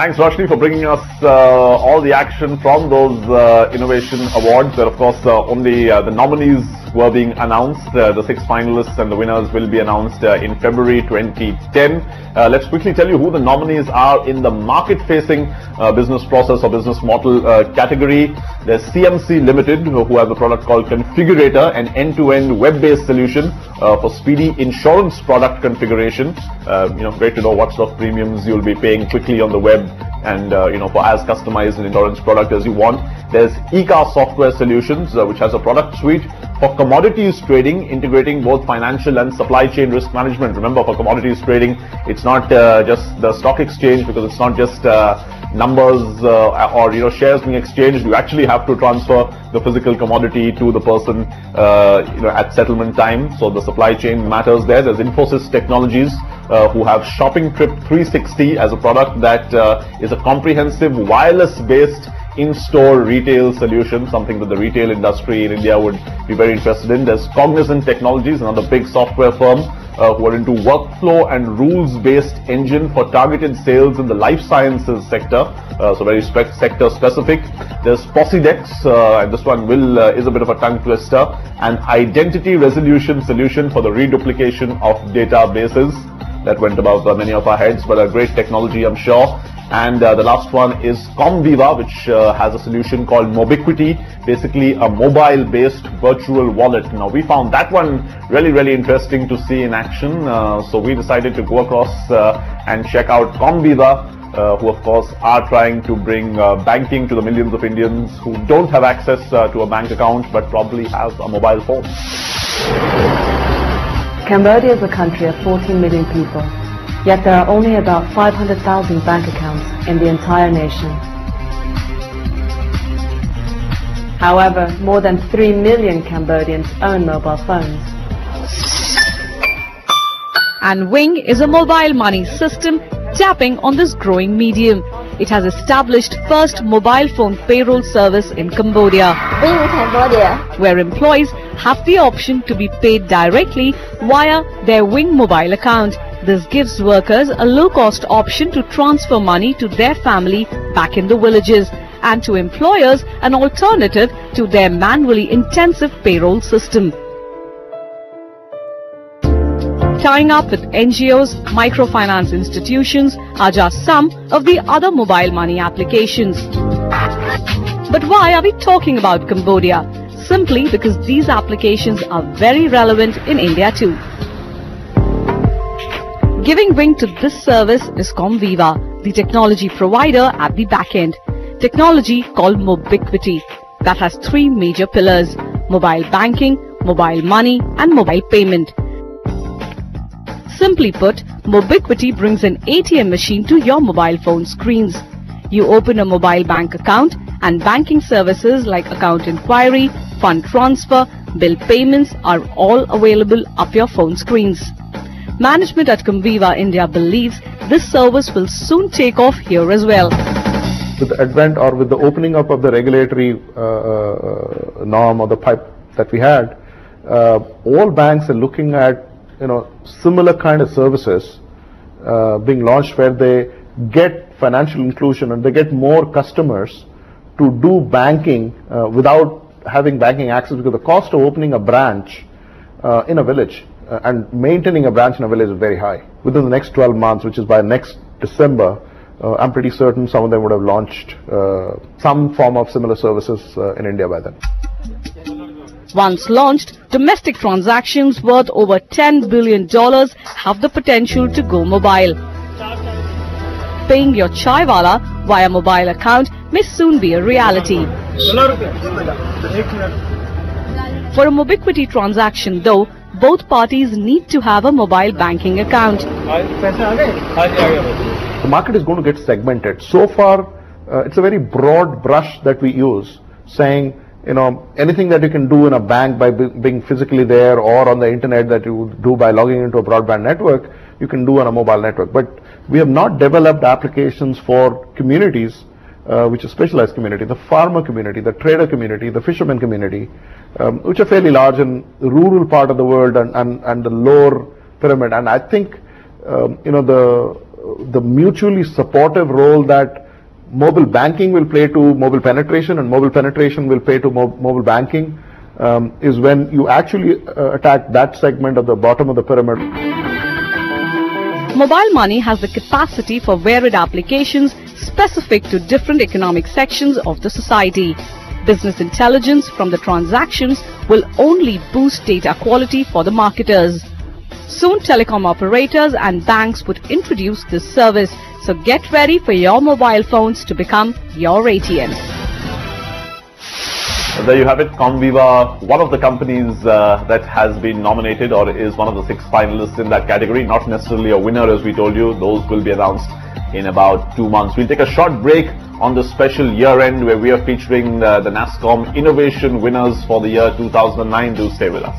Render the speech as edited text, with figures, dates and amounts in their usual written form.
Thanks, Roshni, for bringing us all the action from those innovation awards. Where, of course, only the nominees were being announced. The 6 finalists and the winners will be announced in February 2010. Let's quickly tell you who the nominees are in the market-facing business process or business model category. There's CMC Limited, who have a product called Configurator, an end-to-end web-based solution for speedy insurance product configuration. Great to know what sort of premiums you'll be paying quickly on the web and for as customized an insurance product as you want. There's eCar Software Solutions, which has a product suite for commodities trading, integrating both financial and supply chain risk management. Remember, for commodities trading, it's not just the stock exchange, because it's not just numbers or shares being exchanged. You actually have to transfer the physical commodity to the person at settlement time. So the supply chain matters there. There's Infosys Technologies, who have Shopping Trip 360 as a product that is a comprehensive wireless-based in-store retail solution, something that the retail industry in India would be very interested in. There's Cognizant Technologies, another big software firm who are into workflow and rules-based engine for targeted sales in the life sciences sector, so very sector specific. There's Posidex, and this one is a bit of a tongue twister, an identity resolution solution for the reduplication of databases. That went above many of our heads, but a great technology, I'm sure. And the last one is Comviva, which has a solution called Mobiquity, basically a mobile-based virtual wallet. Now, we found that one really, really interesting to see in action. So we decided to go across and check out Comviva, who, of course, are trying to bring banking to the millions of Indians who don't have access to a bank account, but probably have a mobile phone. Cambodia is a country of 14 million people, yet there are only about 500,000 bank accounts in the entire nation. However, more than 3 million Cambodians own mobile phones. And Wing is a mobile money system tapping on this growing medium. It has established first mobile phone payroll service in Cambodia, where employees have the option to be paid directly via their Wing mobile account. This gives workers a low-cost option to transfer money to their family back in the villages, and to employers an alternative to their manually intensive payroll system. Tying up with NGOs, microfinance institutions are just some of the other mobile money applications. But why are we talking about Cambodia? Simply because these applications are very relevant in India too. Giving wing to this service is Comviva, the technology provider at the back end. Technology called mobiquity that has 3 major pillars: mobile banking, mobile money and mobile payment. Simply put, mobiquity brings an ATM machine to your mobile phone screens. You open a mobile bank account and banking services like account inquiry, fund transfer, bill payments are all available up your phone screens. Management at Comviva India believes this service will soon take off here as well. With the advent or with the opening up of the regulatory norm or the pipe that we had, all banks are looking at similar kind of services being launched, where they get financial inclusion and they get more customers to do banking without having banking access, because the cost of opening a branch in a village and maintaining a branch in a village is very high. Within the next 12 months, which is by next December, I'm pretty certain some of them would have launched some form of similar services in India by then. Once launched, domestic transactions worth over $10 billion have the potential to go mobile. Paying your chaiwala via mobile account may soon be a reality. For a mobiquity transaction though, both parties need to have a mobile banking account. The market is going to get segmented. So far, it's a very broad brush that we use, saying anything that you can do in a bank by being physically there, or on the internet that you do by logging into a broadband network, you can do on a mobile network. But we have not developed applications for communities, which are specialized community, the farmer community, the trader community, the fisherman community, which are fairly large in the rural part of the world and the lower pyramid. And I think the the mutually supportive role that mobile banking will play to mobile penetration and mobile penetration will play to mobile banking is when you actually attack that segment at the bottom of the pyramid. Mobile money has the capacity for varied applications specific to different economic sections of the society. Business intelligence from the transactions will only boost data quality for the marketers. Soon telecom operators and banks would introduce this service, so get ready for your mobile phones to become your ATMs. There you have it, Comviva, one of the companies that has been nominated or is one of the 6 finalists in that category. Not necessarily a winner, as we told you. Those will be announced in about 2 months. We'll take a short break on the special year-end where we are featuring the NASSCOM Innovation winners for the year 2009. Do stay with us.